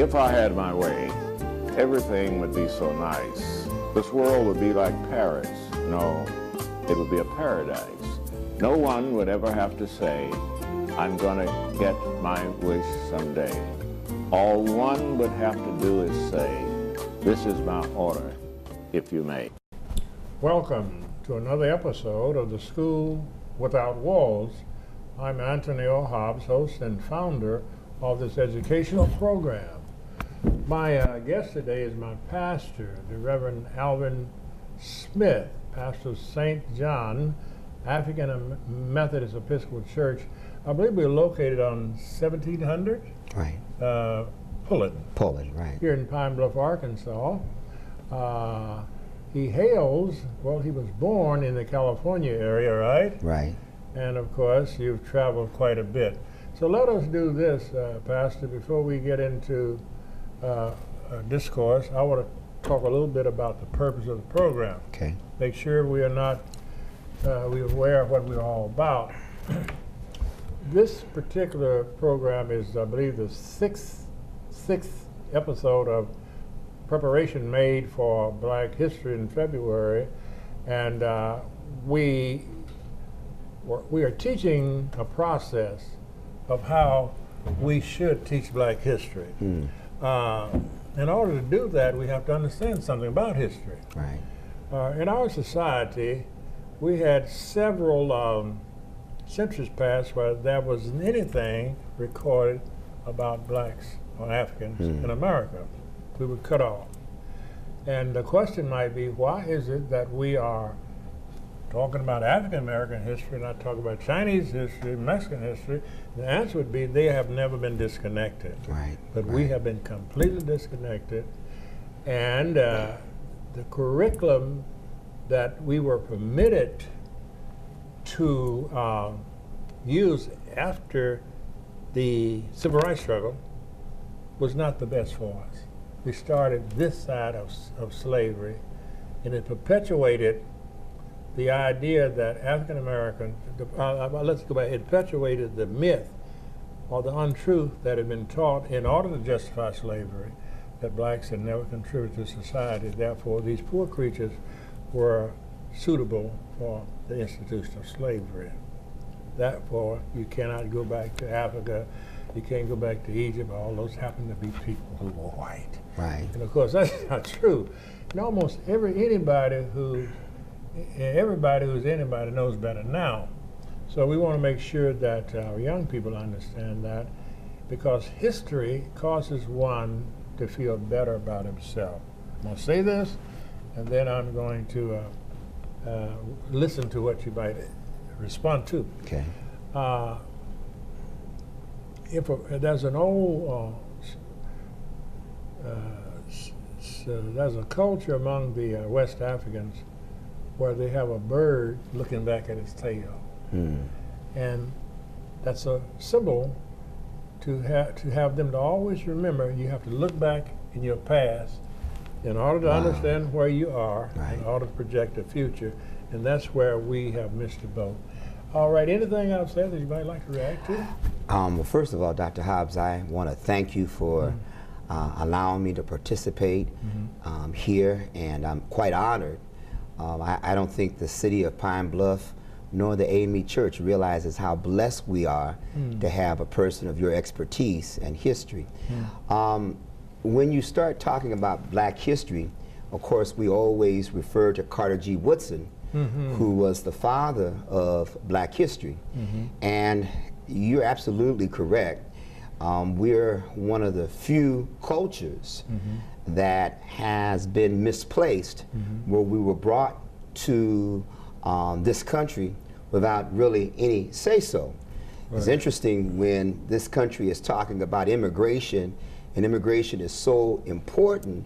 If I had my way, everything would be so nice. This world would be like Paris. No, it would be a paradise. No one would ever have to say, I'm gonna get my wish someday. All one would have to do is say, this is my order, if you may. Welcome to another episode of the School Without Walls. I'm Anthony Hobbs, host and founder of this educational program. My guest today is my pastor, the Reverend Alven Smith, pastor of St. John African Methodist Episcopal Church. I believe we're located on 1700? Right. Pullen, right. Here in Pine Bluff, Arkansas. He hails, well, he was born in the California area, right? Right. And of course, you've traveled quite a bit. So let us do this, Pastor, before we get into a discourse. I want to talk a little bit about the purpose of the program. Okay. Make sure we are not, we're aware of what we're all about. This particular program is, I believe, the sixth episode of preparation made for Black History in February, and we are teaching a process of how we should teach Black history. In order to do that, we have to understand something about history. Right. In our society, we had several centuries past where there wasn't anything recorded about blacks or Africans in America. We were cut off. And the question might be, why is it that we are talking about African American history, not talking about Chinese history, Mexican history? The answer would be they have never been disconnected. Right. But we have been completely disconnected. And the curriculum that we were permitted to use after the civil rights struggle was not the best for us. We started this side of slavery, and it perpetuated the idea that African American, let's go back, it perpetuated the myth or the untruth that had been taught in order to justify slavery, that blacks had never contributed to society. Therefore, these poor creatures were suitable for the institution of slavery. Therefore, you cannot go back to Africa, you can't go back to Egypt. All those happen to be people who were white. Right. And of course, that's not true. And almost everybody who's anybody knows better now. So we want to make sure that our young people understand that, because history causes one to feel better about himself. I'm going to say this, and then I'm going to listen to what you might respond to. Okay. There's an old, there's a culture among the West Africans where they have a bird looking back at its tail. And that's a symbol to have them to always remember you have to look back in your past in order to understand where you are, in order to project the future. And that's where we have missed the boat. All right, anything I've said that you might like to react to? Well, first of all, Dr. Hobbs, I want to thank you for allowing me to participate here, and I'm quite honored. I don't think the city of Pine Bluff nor the AME Church realizes how blessed we are to have a person of your expertise and history. When you start talking about black history, of course, we always refer to Carter G. Woodson, who was the father of black history. And you're absolutely correct. We're one of the few cultures that has been misplaced, where we were brought to this country without really any say-so. Right. It's interesting when this country is talking about immigration, and immigration is so important,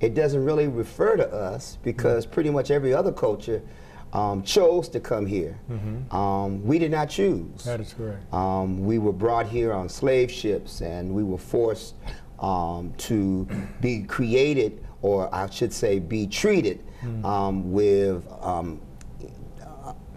it doesn't really refer to us, because pretty much every other culture chose to come here. We did not choose. That is correct. We were brought here on slave ships, and we were forced to be created, or I should say be treated with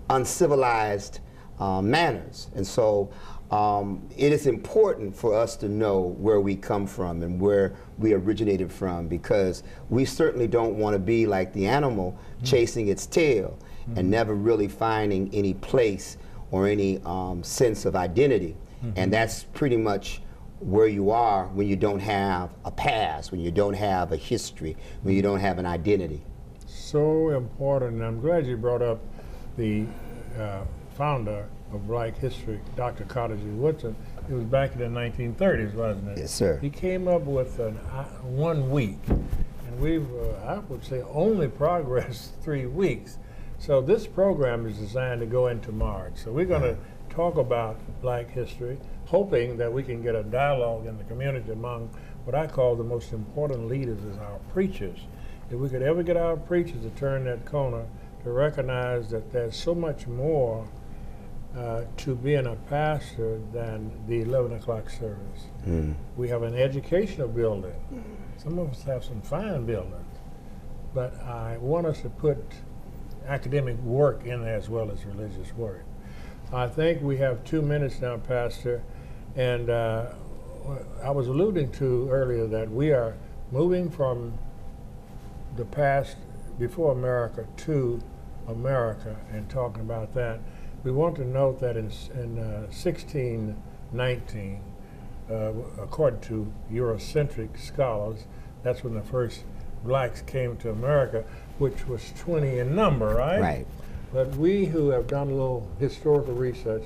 uncivilized manners. And so it is important for us to know where we come from and where we originated from, because we certainly don't want to be like the animal chasing its tail and never really finding any place or any sense of identity. And that's pretty much where you are when you don't have a past, when you don't have a history, when you don't have an identity. So important, and I'm glad you brought up the founder of Black History, Dr. Carter G. Woodson. It was back in the 1930s, wasn't it? Yes, sir. He came up with 1 week, and we've, I would say, only progressed 3 weeks. So this program is designed to go into March. So we're going to talk about Black history, hoping that we can get a dialogue in the community among what I call the most important leaders as our preachers. If we could ever get our preachers to turn that corner, to recognize that there's so much more to being a pastor than the 11 o'clock service. We have an educational building. Some of us have some fine buildings, but I want us to put academic work in there as well as religious work. I think we have 2 minutes now, Pastor, and I was alluding to earlier that we are moving from the past before America to America and talking about that. We want to note that in 1619, according to Eurocentric scholars, that's when the first blacks came to America, which was 20 in number, right? Right. But we who have done a little historical research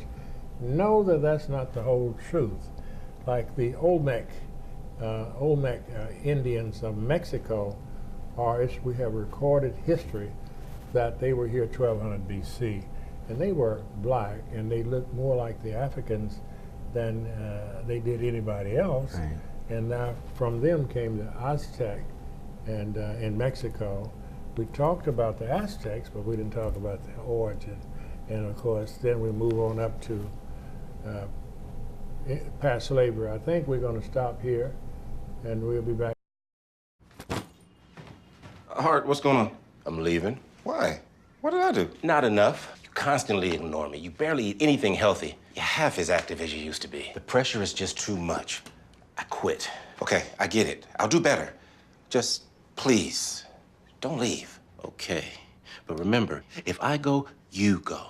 know that that's not the whole truth. Like the Olmec Indians of Mexico, we have recorded history that they were here 1200 BC, and they were black, and they looked more like the Africans than they did anybody else. Right. And now from them came the Aztec, and in Mexico, we talked about the Aztecs, but we didn't talk about their origin. And of course, then we move on up to past slavery. I think we're going to stop here, and we'll be back. Hart, what's going on? I'm leaving. Why? What did I do? Not enough. You constantly ignore me. You barely eat anything healthy. You're half as active as you used to be. The pressure is just too much. I quit. Okay, I get it. I'll do better. Just please, Don't leave. Okay. But remember, if I go, you go.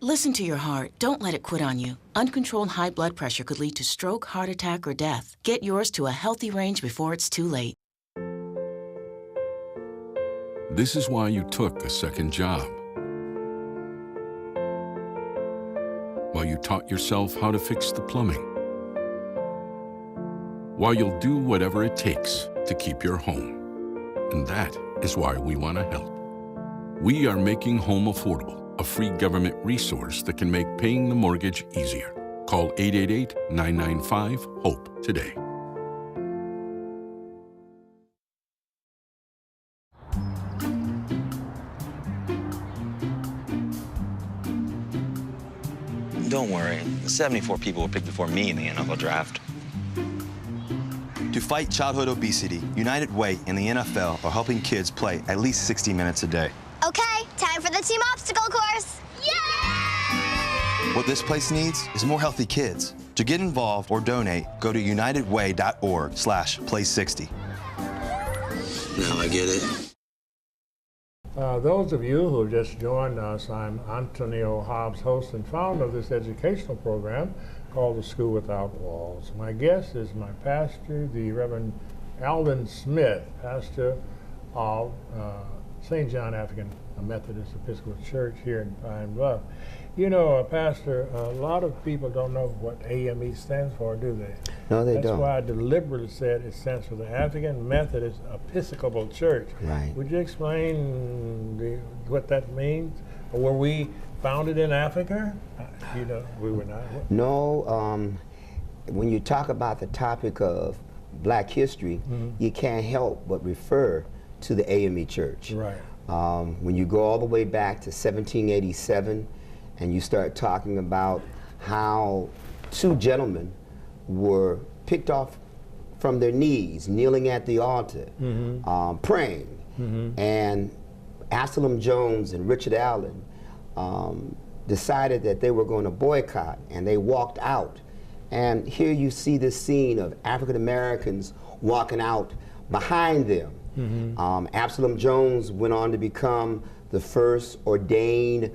Listen to your heart. Don't let it quit on you. Uncontrolled high blood pressure could lead to stroke, heart attack, or death. Get yours to a healthy range before it's too late. This is why you took a second job. While you taught yourself how to fix the plumbing. While you'll do whatever it takes to keep your home. And that is why we want to help. We are making home affordable, a free government resource that can make paying the mortgage easier. Call 888-995-HOPE today. Don't worry, 74 people were picked before me in the NFL draft. To fight childhood obesity, United Way and the NFL are helping kids play at least 60 minutes a day. Okay, time for the team obstacle course. Yay! What this place needs is more healthy kids. To get involved or donate, go to unitedway.org/play60. Now I get it. Those of you who have just joined us, I'm Antonio Hobbs, host and founder of this educational program called The School Without Walls. My guest is my pastor, the Reverend Alven Smith, pastor of St. John African Methodist Episcopal Church here in Pine Bluff. You know, Pastor, a lot of people don't know what AME stands for, do they? No, they don't. That's why I deliberately said it stands for the African Methodist Episcopal Church. Right. Would you explain what that means? Were we founded in Africa? You know, we were not. No, when you talk about the topic of black history, you can't help but refer to the AME Church. Right. When you go all the way back to 1787 and you start talking about how two gentlemen were picked off from their knees, kneeling at the altar, praying, and Absalom Jones and Richard Allen decided that they were going to boycott, and they walked out. And here you see this scene of African Americans walking out behind them. Absalom Jones went on to become the first ordained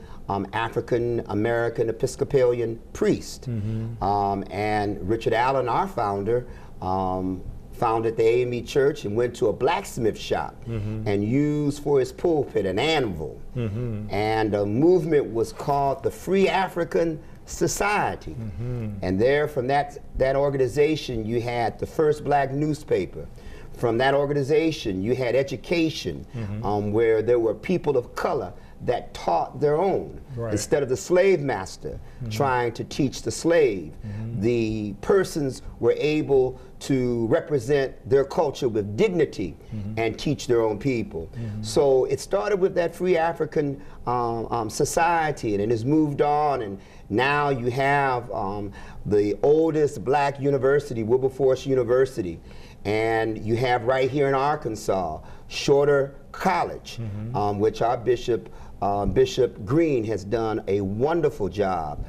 African American Episcopalian priest. And Richard Allen, our founder, founded the AME Church and went to a blacksmith shop and used for his pulpit an anvil. And the movement was called the Free African Society. And there, from that organization, you had the first black newspaper. From that organization, you had education, where there were people of color that taught their own. Instead of the slave master trying to teach the slave, the persons were able to represent their culture with dignity and teach their own people. So it started with that Free African Society, and it has moved on, and now you have the oldest black university, Wilberforce University, and you have right here in Arkansas, Shorter College, which our Bishop Green has done a wonderful job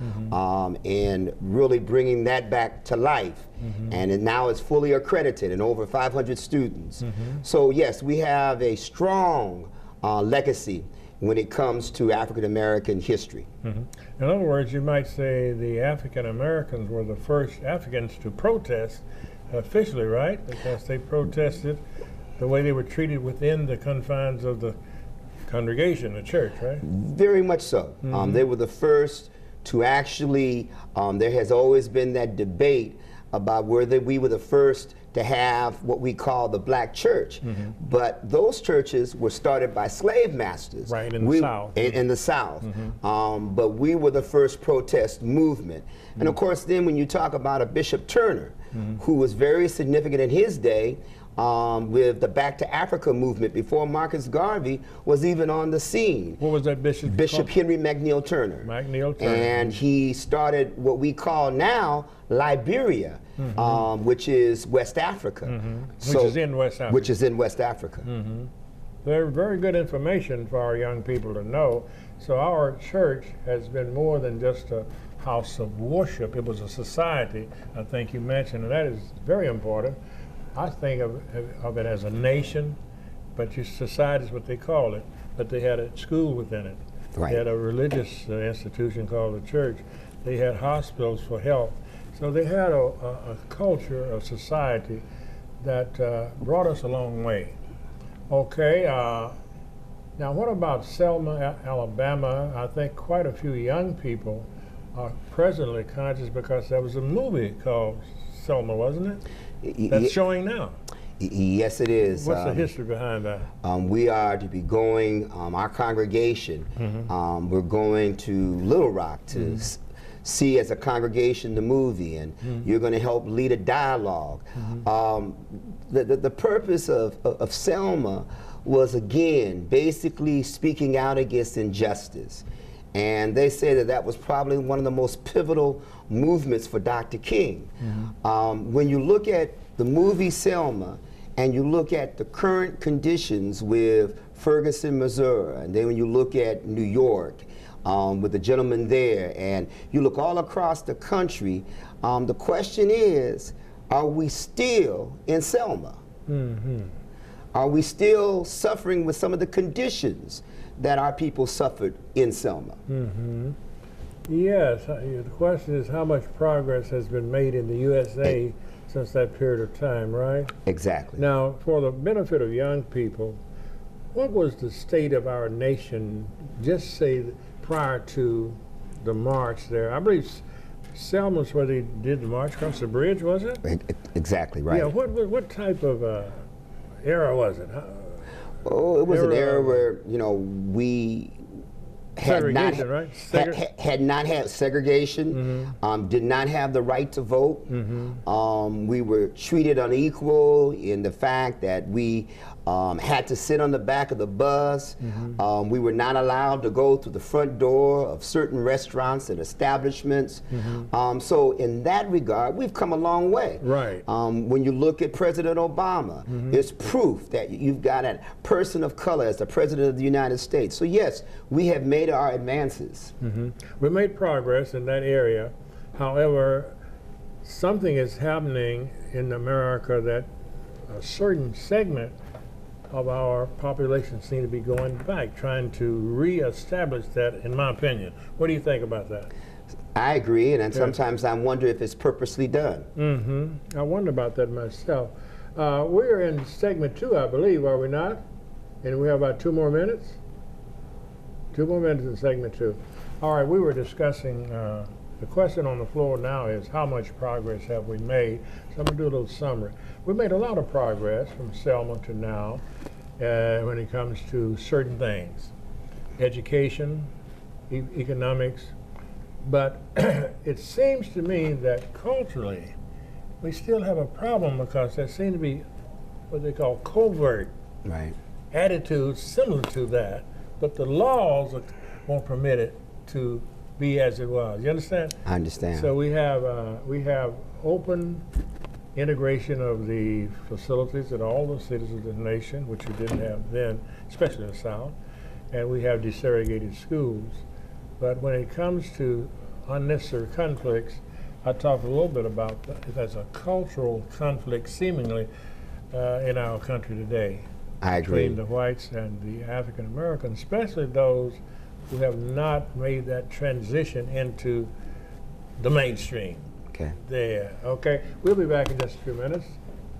in really bringing that back to life. And now it's fully accredited and over 500 students. So yes, we have a strong legacy when it comes to African American history. In other words, you might say the African Americans were the first Africans to protest officially, right? Because they protested the way they were treated within the confines of the congregation, the church, right? Very much so. They were the first to actually, there has always been that debate about whether we were the first to have what we call the black church. But those churches were started by slave masters. Right, in the South. In the South. But we were the first protest movement. And of course, then when you talk about a Bishop Turner, who was very significant in his day, with the Back to Africa movement before Marcus Garvey was even on the scene. What was that bishop? Bishop Henry McNeil Turner. And he started what we call now Liberia, which is West Africa. Which is in West Africa. Which is in West Africa. Very, very good information for our young people to know. So our church has been more than just a house of worship. It was a society, I think you mentioned, and that is very important. I think of it as a nation, but your society is what they call it, but they had a school within it. They had a religious institution called the church. They had hospitals for health. So they had a culture of society that brought us a long way. Okay, now what about Selma, Alabama? I think quite a few young people are presently conscious because there was a movie called Selma, wasn't it? That's showing now. Yes, it is. What's the history behind that? We are to be going, our congregation, we're going to Little Rock to see as a congregation the movie, and you're going to help lead a dialogue. The purpose of Selma was, again, basically speaking out against injustice. And they say that that was probably one of the most pivotal movements for Dr. King. When you look at the movie Selma, and you look at the current conditions with Ferguson, Missouri, and then when you look at New York, with the gentleman there, and you look all across the country, the question is, are we still in Selma? Are we still suffering with some of the conditions that our people suffered in Selma? Yes, the question is how much progress has been made in the USA since that period of time, right? Exactly. Now, for the benefit of young people, what was the state of our nation, just say prior to the march there? I believe Selma's where they did the march across the bridge, was it? Exactly, right. Yeah, what type of era was it? Oh, it was an era where, you know, we had not had segregation, did not have the right to vote. We were treated unequal in the fact that we had to sit on the back of the bus. We were not allowed to go through the front door of certain restaurants and establishments. So in that regard, we've come a long way. Right. When you look at President Obama, it's proof that you've got a person of color as the President of the United States. So yes, we have made our advances. We made progress in that area. However, something is happening in America that a certain segment of our population seem to be going back, trying to reestablish that, in my opinion. What do you think about that? I agree, and sometimes I wonder if it's purposely done. I wonder about that myself. We're in segment 2, I believe, are we not? And we have about 2 more minutes? 2 more minutes in segment 2. All right, we were discussing, the question on the floor now is how much progress have we made? So I'm going to do a little summary. We made a lot of progress from Selma to now when it comes to certain things. Education, economics, but it seems to me that culturally we still have a problem because there seem to be what they call covert attitudes similar to that, but the laws won't permit it to be as it was. You understand? I understand. So we have open integration of the facilities at all the cities of the nation, which we didn't have then, especially in the South, and we have desegregated schools. But when it comes to unnecessary conflicts, I talked a little bit about that. There's a cultural conflict seemingly in our country today. I agree. Between the whites and the African Americans, especially those who have not made that transition into the mainstream. Okay. There. Okay. We'll be back in just a few minutes.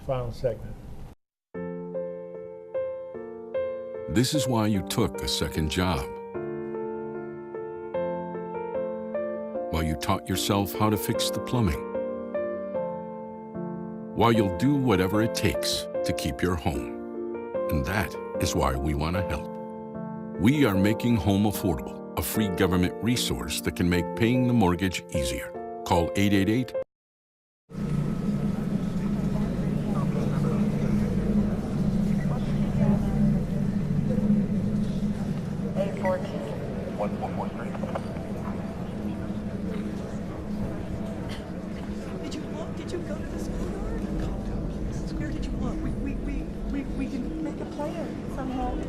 Final segment. This is why you took a second job. While you taught yourself how to fix the plumbing. While you'll do whatever it takes to keep your home. And that is why we want to help. We are making home affordable, a free government resource that can make paying the mortgage easier. Call 888. Did you go to the school yard? Calm down, please. Where did you look? We can make a plan somehow. If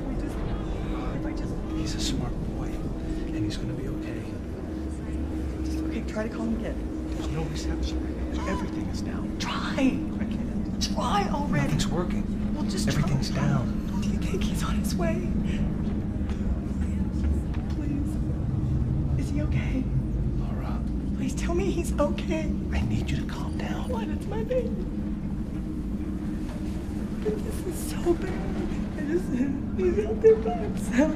I just. He's a smart boy, and he's gonna be okay. Just okay. Try to call him again. There's no reception. Everything is down. Try. I can't. Try already. Nothing's working. Well, just everything's try. down. Do you think he's on his way? Please. Is he okay? Laura. Please tell me he's okay. I need you to calm down. What? It's my baby. This is so bad. He's out there by himself.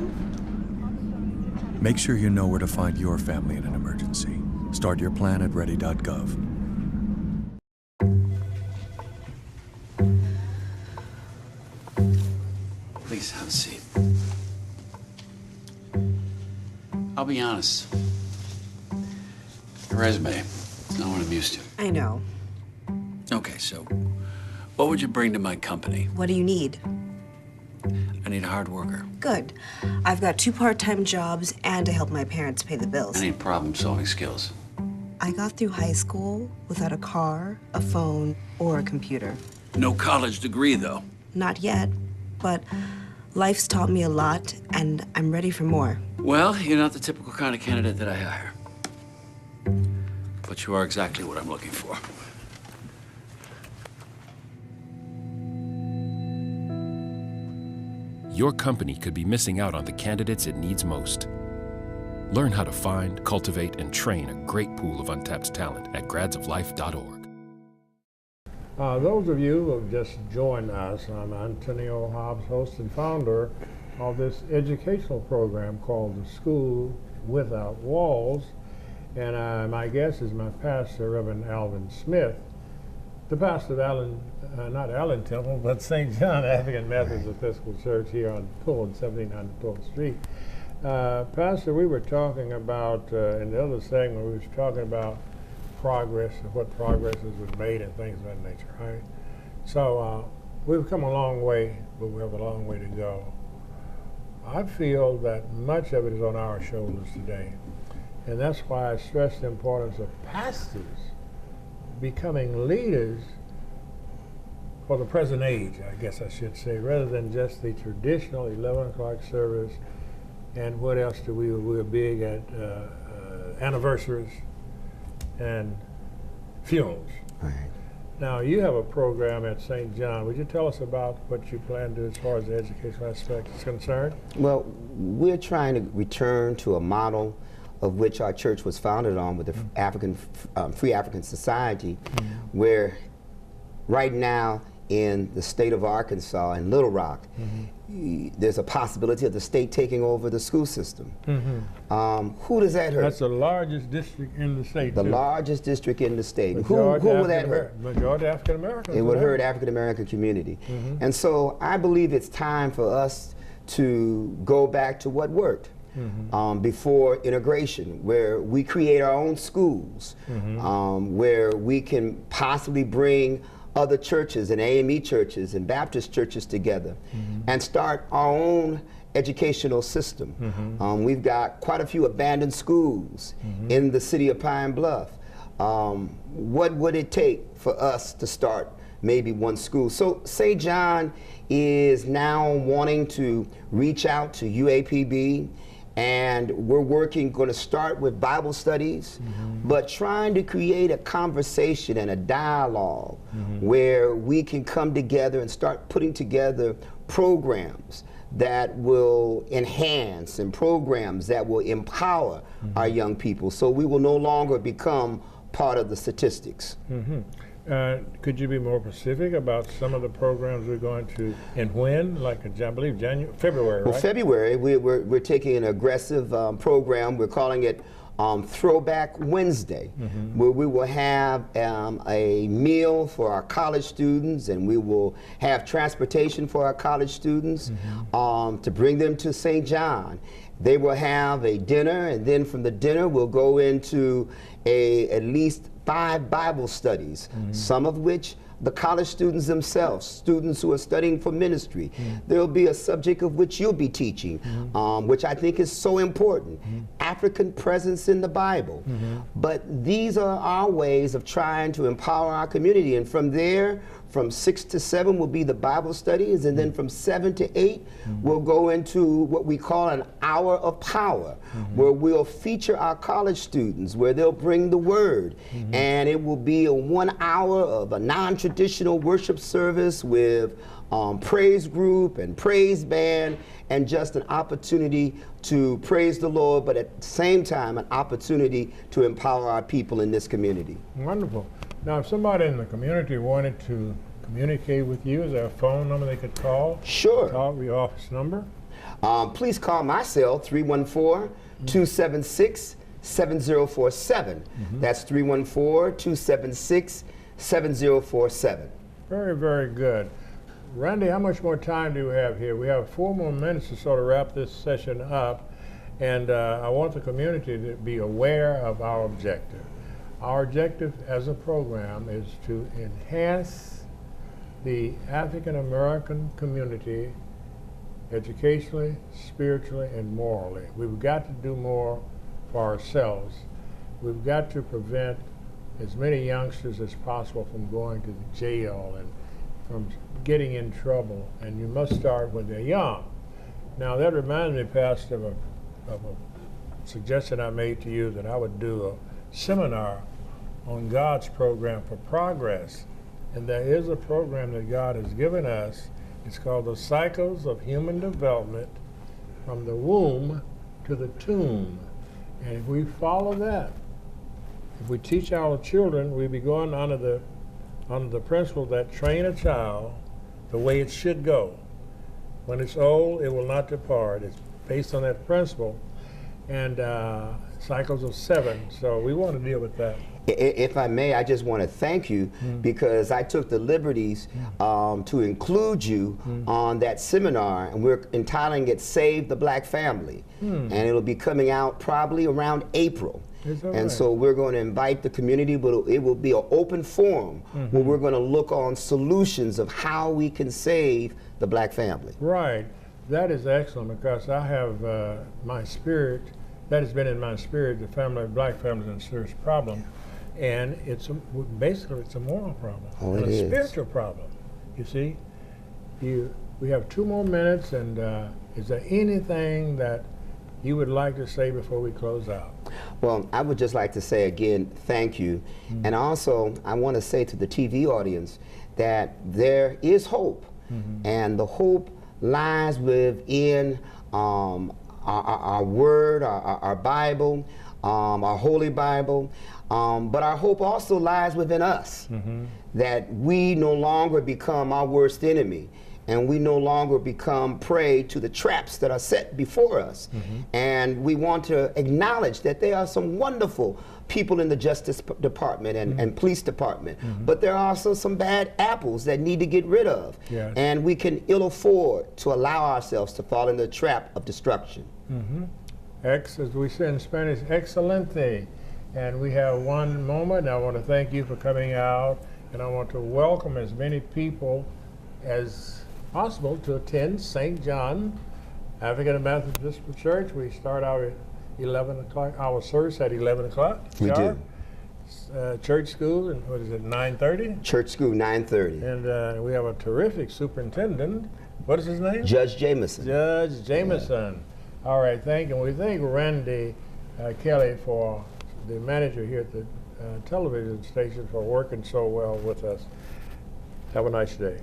Make sure you know where to find your family in an emergency. Start your plan at ready.gov. Please have a seat. I'll be honest. Your resume is not what I'm used to. I know. Okay, so what would you bring to my company? What do you need? I need a hard worker. Good. I've got 2 part-time jobs and to help my parents pay the bills. I need problem-solving skills. I got through high school without a car, a phone, or a computer. No college degree, though. Not yet, but life's taught me a lot, and I'm ready for more. Well, you're not the typical kind of candidate that I hire. But you are exactly what I'm looking for. Your company could be missing out on the candidates it needs most. Learn how to find, cultivate, and train a great pool of untapped talent at gradsoflife.org. Those of you who have just joined us, I'm Antonio Hobbs, host and founder of this educational program called The School Without Walls. And my guest is my pastor, Reverend Alven Smith, the pastor of not Allen Temple, but St. John African Methodist Episcopal Church here on Pullman, 1700 Pullman Street. Pastor, we were talking about, in the other segment, we were talking about progress, what progress has been made and things of that nature, right? So we've come a long way, but we have a long way to go. I feel that much of it is on our shoulders today. And that's why I stress the importance of pastors becoming leaders for the present age, I guess I should say, rather than just the traditional 11 o'clock service. And what else do we're big at anniversaries and funerals. Right. Now, you have a program at St. John. Would you tell us about what you plan to do as far as the educational aspect is concerned? Well, we're trying to return to a model of which our church was founded on with the Free African Society, where right now in the state of Arkansas and Little Rock, there's a possibility of the state taking over the school system. Who does that hurt? That's the largest district in the state. The too. largest district in the state. Who will that hurt? Majority African Americans. It would hurt African American community. And so I believe it's time for us to go back to what worked. Before integration, where we create our own schools, where we can possibly bring other churches and AME churches and Baptist churches together and start our own educational system. We've got quite a few abandoned schools in the city of Pine Bluff. What would it take for us to start maybe one school? So St. John is now wanting to reach out to UAPB, and we're going to start with Bible studies, but trying to create a conversation and a dialogue where we can come together and start putting together programs that will enhance and programs that will empower our young people, so we will no longer become part of the statistics. Could you be more specific about some of the programs we're going to, and when? Like, I believe February, right? Well, February, we're taking an aggressive program. We're calling it Throwback Wednesday, where we will have a meal for our college students, and we will have transportation for our college students to bring them to St. John. They will have a dinner, and then from the dinner we'll go into at least 5 Bible studies, some of which the college students themselves, students who are studying for ministry. There'll be a subject of which you'll be teaching, which I think is so important, African presence in the Bible. But these are our ways of trying to empower our community, and from there, from 6 to 7 will be the Bible studies, and then from 7 to 8 we'll go into what we call an hour of power, where we'll feature our college students, where they'll bring the word, and it will be a 1 hour of a non-traditional worship service with praise group and praise band, and just an opportunity to praise the Lord, but at the same time an opportunity to empower our people in this community. Wonderful. Now, if somebody in the community wanted to communicate with you, is there a phone number they could call? Sure. Call your office number? Please call my cell, 314-276-7047. That's 314-276-7047. Very, very good. Randy, how much more time do we have here? We have 4 more minutes to sort of wrap this session up, and I want the community to be aware of our objective. Our objective as a program is to enhance the African American community educationally, spiritually, and morally. We've got to do more for ourselves. We've got to prevent as many youngsters as possible from going to the jail and from getting in trouble, and you must start when they're young. Now, that reminds me, Pastor, of a suggestion I made to you that I would do a seminar on God's program for progress. And there is a program that God has given us. It's called the Cycles of Human Development from the Womb to the Tomb. And if we follow that, if we teach our children, we'll be going under the principle that train a child the way it should go. When it's old, it will not depart. It's based on that principle. And cycles of 7. So we want to deal with that. If I may, I just want to thank you because I took the liberties to include you on that seminar, and we're entitling it Save the Black Family. And it'll be coming out probably around April. Is that And right? so we're going to invite the community, but it will be an open forum where we're going to look on solutions of how we can save the black family. Right. That is excellent, because I have my spirit, that has been in my spirit, the family, black families in a serious problem. And it's basically it's a moral problem, Oh, and it a is. spiritual problem. You see, we have 2 more minutes, and is there anything that you would like to say before we close out? Well, I would just like to say again, thank you. And also, I want to say to the TV audience that there is hope. And the hope lies within our word, our Bible, our Holy Bible. But our hope also lies within us, that we no longer become our worst enemy, and we no longer become prey to the traps that are set before us. And we want to acknowledge that there are some wonderful people in the Justice Department and Police Department, but there are also some bad apples that need to get rid of. Yes. And we can ill afford to allow ourselves to fall in the trap of destruction. As we say in Spanish, excelente. And we have one moment. I want to thank you for coming out, and I want to welcome as many people as possible to attend St. John African Methodist Church. We start out at 11 o'clock, our service at 11 o'clock. We do. Church school, and what is it, 9:30? Church school, 9:30. And we have a terrific superintendent. What is his name? Judge Jameson. Judge Jameson. Yeah. All right, thank you. We thank Randy Kelly, for the manager here at the television station, for working so well with us. Have a nice day.